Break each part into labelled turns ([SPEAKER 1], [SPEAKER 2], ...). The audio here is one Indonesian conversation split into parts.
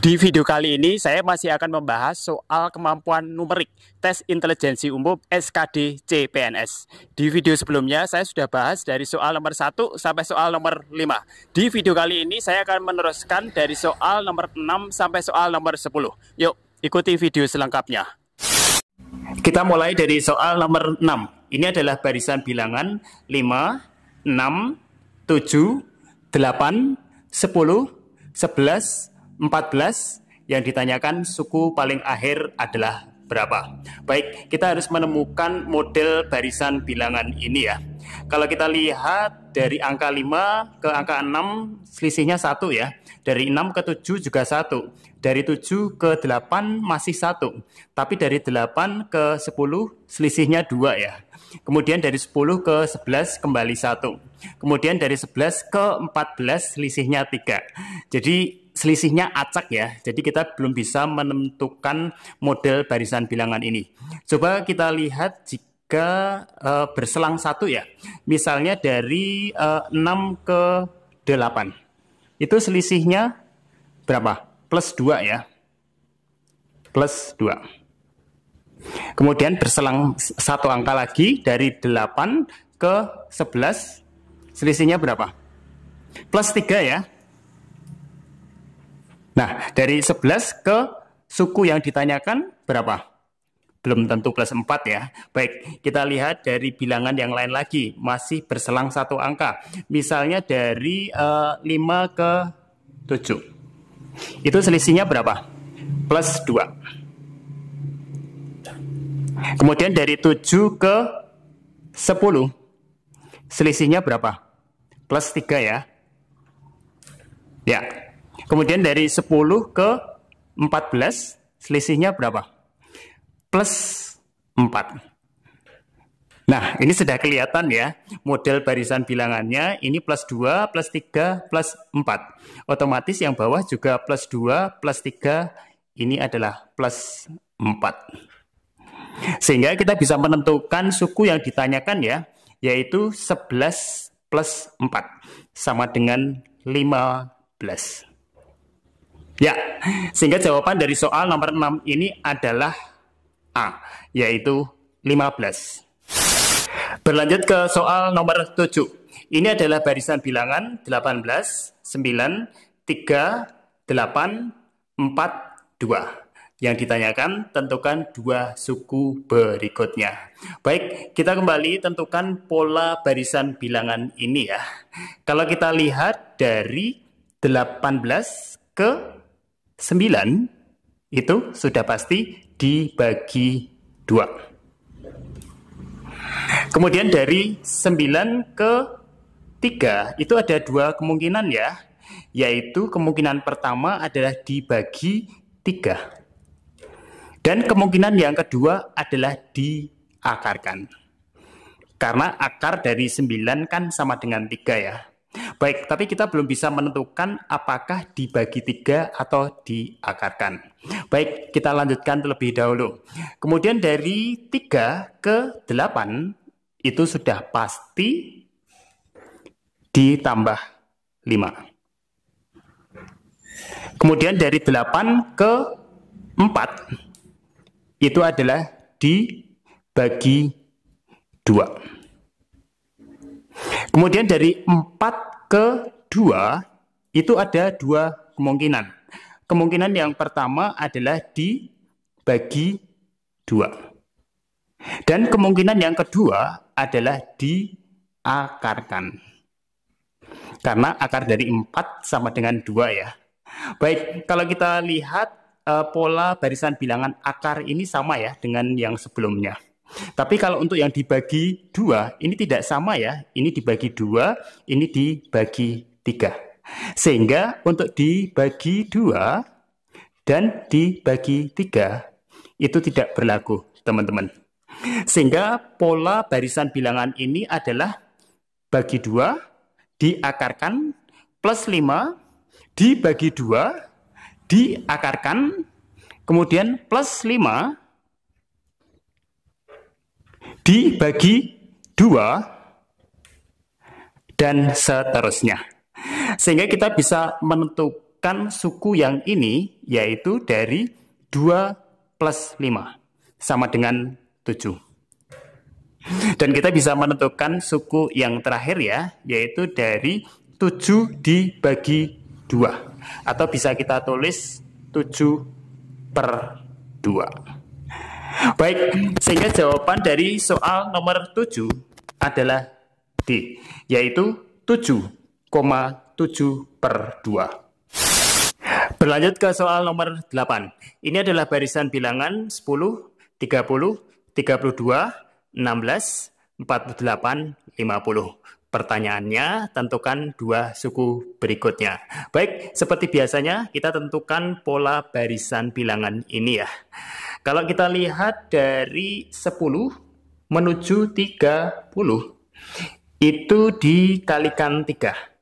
[SPEAKER 1] Di video kali ini saya masih akan membahas soal kemampuan numerik tes intelijensi umum SKD CPNS. Di video sebelumnya saya sudah bahas dari soal nomor 1 sampai soal nomor 5. Di video kali ini saya akan meneruskan dari soal nomor 6 sampai soal nomor 10. Yuk, ikuti video selengkapnya. Kita mulai dari soal nomor 6. Ini adalah barisan bilangan 5, 6, 7, 8, 10, 11, 14, yang ditanyakan suku paling akhir adalah berapa. Baik, kita harus menemukan model barisan bilangan ini ya. Kalau kita lihat dari angka 5 ke angka 6 selisihnya 1 ya. Dari 6 ke 7 juga 1. Dari 7 ke 8 masih 1. Tapi dari 8 ke 10 selisihnya 2 ya. Kemudian dari 10 ke 11 kembali 1. Kemudian dari 11 ke 14 selisihnya 3. Jadi selisihnya acak ya. Jadi kita belum bisa menentukan model barisan bilangan ini. Coba kita lihat jika berselang 1 ya. Misalnya dari 6 ke 8. Itu selisihnya berapa? Plus 2 ya. Plus 2. Kemudian berselang 1 angka lagi dari 8 ke 11. Selisihnya berapa? Plus 3 ya. Nah, dari 11 ke suku yang ditanyakan berapa? Belum tentu plus 4 ya. Baik, kita lihat dari bilangan yang lain lagi. Masih berselang 1 angka. Misalnya dari 5 ke 7. Itu selisihnya berapa? Plus 2. Kemudian dari 7 ke 10. Selisihnya berapa? Plus 3 ya. Ya. Kemudian dari 10 ke 14, selisihnya berapa? Plus 4. Nah, ini sudah kelihatan ya, model barisan bilangannya, ini plus 2, plus 3, plus 4. Otomatis yang bawah juga plus 2, plus 3, ini adalah plus 4. Sehingga kita bisa menentukan suku yang ditanyakan ya, yaitu 11 plus 4, sama dengan 15. Ya, sehingga jawaban dari soal nomor 6 ini adalah A, yaitu 15. Berlanjut ke soal nomor 7. Ini adalah barisan bilangan 18, 9, 3, 8, 4, 2. Yang ditanyakan tentukan 2 suku berikutnya. Baik, kita kembali tentukan pola barisan bilangan ini ya. Kalau kita lihat dari 18 ke 9 itu sudah pasti dibagi 2. Kemudian dari 9 ke 3 itu ada 2 kemungkinan ya, yaitu kemungkinan pertama adalah dibagi 3. Dan kemungkinan yang kedua adalah diakarkan. Karena akar dari 9 kan sama dengan 3 ya. Baik, tapi kita belum bisa menentukan apakah dibagi 3 atau diakarkan. Baik, kita lanjutkan terlebih dahulu. Kemudian dari 3 ke 8 itu sudah pasti ditambah 5. Kemudian dari 8 ke 4 itu adalah dibagi 2. Kemudian dari 4 ke 2 itu ada 2 kemungkinan. Kemungkinan yang pertama adalah dibagi 2. Dan kemungkinan yang kedua adalah diakarkan. Karena akar dari 4 sama dengan 2 ya. Baik, kalau kita lihat pola barisan bilangan akar ini sama ya dengan yang sebelumnya. Tapi kalau untuk yang dibagi 2, ini tidak sama ya. Ini dibagi 2, ini dibagi 3. Sehingga untuk dibagi 2 dan dibagi 3, itu tidak berlaku, teman-teman. Sehingga pola barisan bilangan ini adalah bagi 2, diakarkan, plus 5, dibagi 2, diakarkan, kemudian plus 5, dibagi 2, dan seterusnya. Sehingga kita bisa menentukan menentukan suku yang ini, yaitu dari 2 plus 5, sama dengan 7. Dan kita bisa menentukan suku yang terakhir ya, yaitu dari 7 dibagi 2. Atau bisa kita tulis 7 per 2. Baik, sehingga jawaban dari soal nomor 7 adalah D, yaitu 7,7 per 2. Berlanjut ke soal nomor 8. Ini adalah barisan bilangan 10, 30, 32, 16, 48, 50. Pertanyaannya, tentukan dua suku berikutnya. Baik, seperti biasanya kita tentukan pola barisan bilangan ini ya. Kalau kita lihat dari 10 menuju 30, itu dikalikan 3.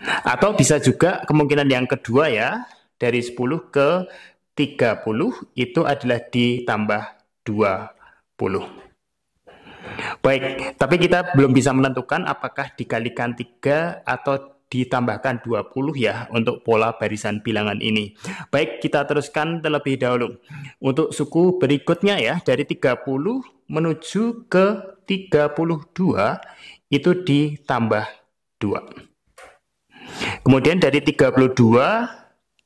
[SPEAKER 1] Atau bisa juga kemungkinan yang kedua ya, dari 10 ke 30 itu adalah ditambah 20. Baik, tapi kita belum bisa menentukan apakah dikalikan 3 atau ditambahkan 20 ya untuk pola barisan bilangan ini. Baik, kita teruskan terlebih dahulu. Untuk suku berikutnya ya, dari 30 menuju ke 32 itu ditambah 2. Kemudian dari 32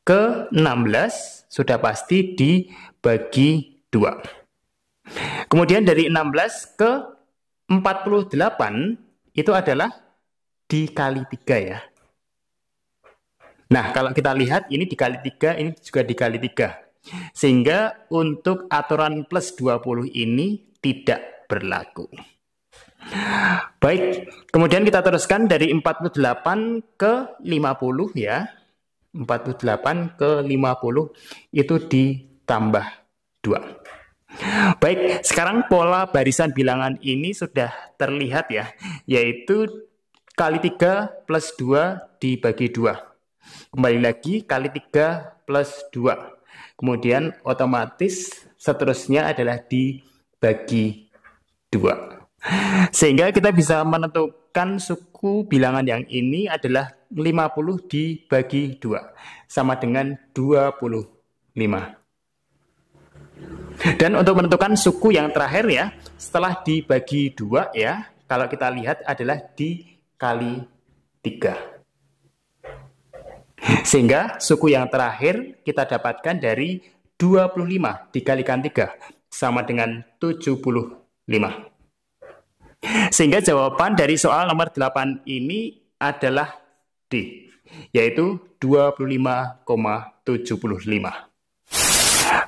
[SPEAKER 1] ke 16 sudah pasti dibagi 2. Kemudian dari 16 ke 48 itu adalah dikali 3 ya. Nah, kalau kita lihat ini dikali 3, ini juga dikali 3. Sehingga untuk aturan plus 20 ini tidak berlaku. Baik, kemudian kita teruskan dari 48 ke 50 ya. 48 ke 50 itu ditambah 2. Baik, sekarang pola barisan bilangan ini sudah terlihat ya, yaitu kali 3 plus 2 dibagi 2. Kembali lagi kali 3 plus 2. Kemudian otomatis seterusnya adalah dibagi 2. Sehingga kita bisa menentukan suku bilangan yang ini adalah 50 dibagi 2, sama dengan 25. Dan untuk menentukan suku yang terakhir ya, setelah dibagi 2 ya, kalau kita lihat adalah dikali 3. Sehingga suku yang terakhir kita dapatkan dari 25 dikalikan 3, sama dengan 75. Sehingga jawaban dari soal nomor 8 ini adalah D, yaitu 25,75.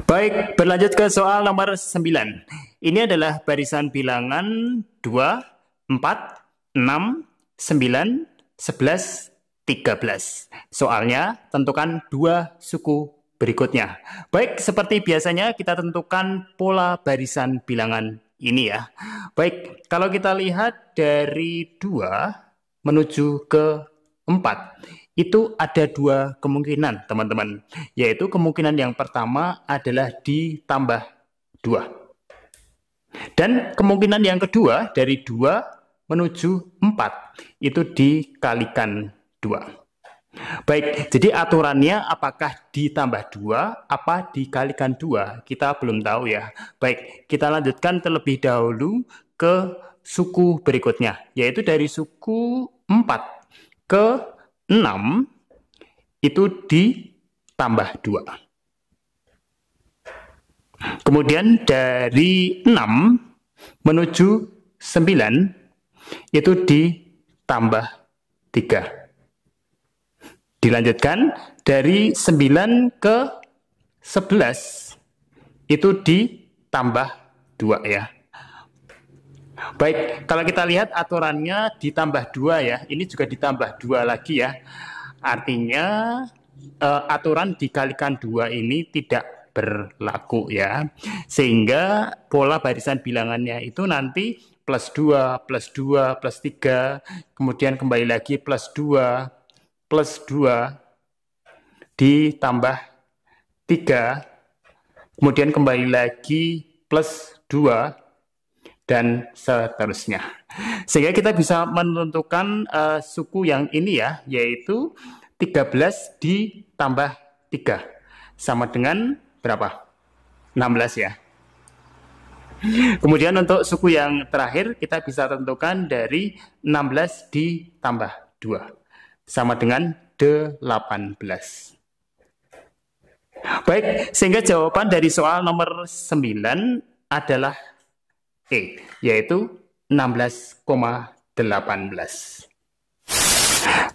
[SPEAKER 1] Baik, berlanjut ke soal nomor 9. Ini adalah barisan bilangan 2, 4, 6, 9, 11, 13. Soalnya, tentukan dua suku berikutnya. Baik, seperti biasanya kita tentukan pola barisan bilangan ini ya. Baik, kalau kita lihat dari 2 menuju ke 4, itu ada dua kemungkinan teman-teman, yaitu kemungkinan yang pertama adalah ditambah 2. Dan kemungkinan yang kedua dari 2 menuju 4 itu dikalikan 2. Baik, jadi aturannya apakah ditambah 2 apa dikalikan 2 kita belum tahu ya. Baik, kita lanjutkan terlebih dahulu ke suku berikutnya, yaitu dari suku 4 ke 6 itu ditambah 2. Kemudian dari 6 menuju 9 itu ditambah 3. Dilanjutkan dari 9 ke 11 itu ditambah 2 ya. Baik, kalau kita lihat aturannya ditambah 2 ya, ini juga ditambah 2 lagi ya. Artinya aturan dikalikan 2 ini tidak berlaku ya. Sehingga pola barisan bilangannya itu nanti plus 2, plus 2, plus 3, kemudian kembali lagi plus 2, plus 2, ditambah 3, kemudian kembali lagi plus 2, dan seterusnya. Sehingga kita bisa menentukan suku yang ini ya, yaitu 13 ditambah 3 sama dengan berapa? 16 ya. Kemudian untuk suku yang terakhir kita bisa tentukan dari 16 ditambah 2 sama dengan 18. Baik, sehingga jawaban dari soal nomor 9 adalah E, yaitu 16,18.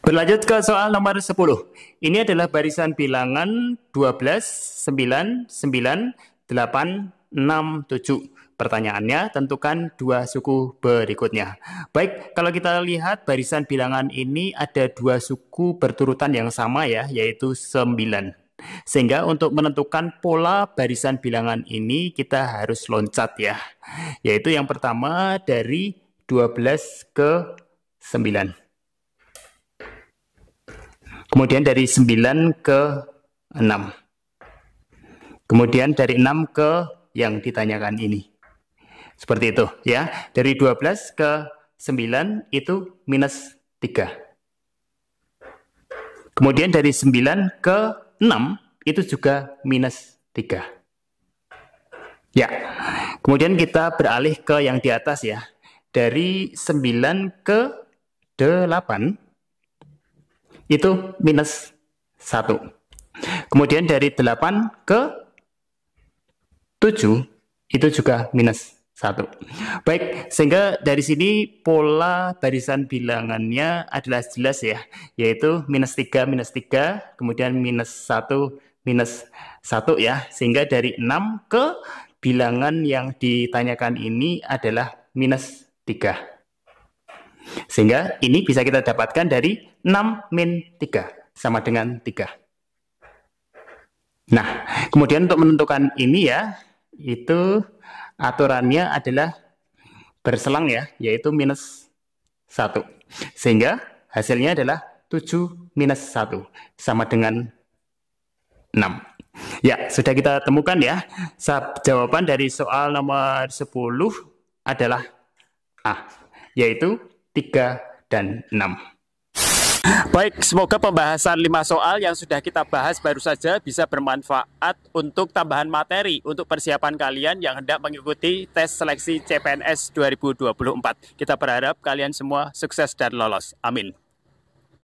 [SPEAKER 1] Berlanjut ke soal nomor 10. Ini adalah barisan bilangan 12, 9, 9, 8, 6, 7. Pertanyaannya, tentukan dua suku berikutnya. Baik, kalau kita lihat barisan bilangan ini ada dua suku berturutan yang sama ya, yaitu 9. Sehingga untuk menentukan pola barisan bilangan ini kita harus loncat ya. Yaitu yang pertama dari 12 ke 9. Kemudian dari 9 ke 6. Kemudian dari 6 ke yang ditanyakan ini. Seperti itu ya. Dari 12 ke 9 itu minus 3. Kemudian dari 9 ke 6 itu juga minus 3. Ya. Kemudian kita beralih ke yang di atas ya. Dari 9 ke 8 itu minus 1. Kemudian dari 8 ke 7 itu juga minus 1. Baik, sehingga dari sini pola barisan bilangannya adalah jelas ya, yaitu minus 3, kemudian minus 1, minus 1 ya, sehingga dari 6 ke bilangan yang ditanyakan ini adalah minus 3. Sehingga ini bisa kita dapatkan dari 6 min 3 sama dengan 3. Nah, kemudian untuk menentukan ini ya, itu aturannya adalah berselang ya, yaitu minus 1. Sehingga hasilnya adalah 7 minus 1 sama dengan 6. Ya, sudah kita temukan ya. Jawaban dari soal nomor 10 adalah A, yaitu 3 dan 6. Baik, semoga pembahasan 5 soal yang sudah kita bahas baru saja bisa bermanfaat untuk tambahan materi untuk persiapan kalian yang hendak mengikuti tes seleksi CPNS 2024. Kita berharap kalian semua sukses dan lolos. Amin.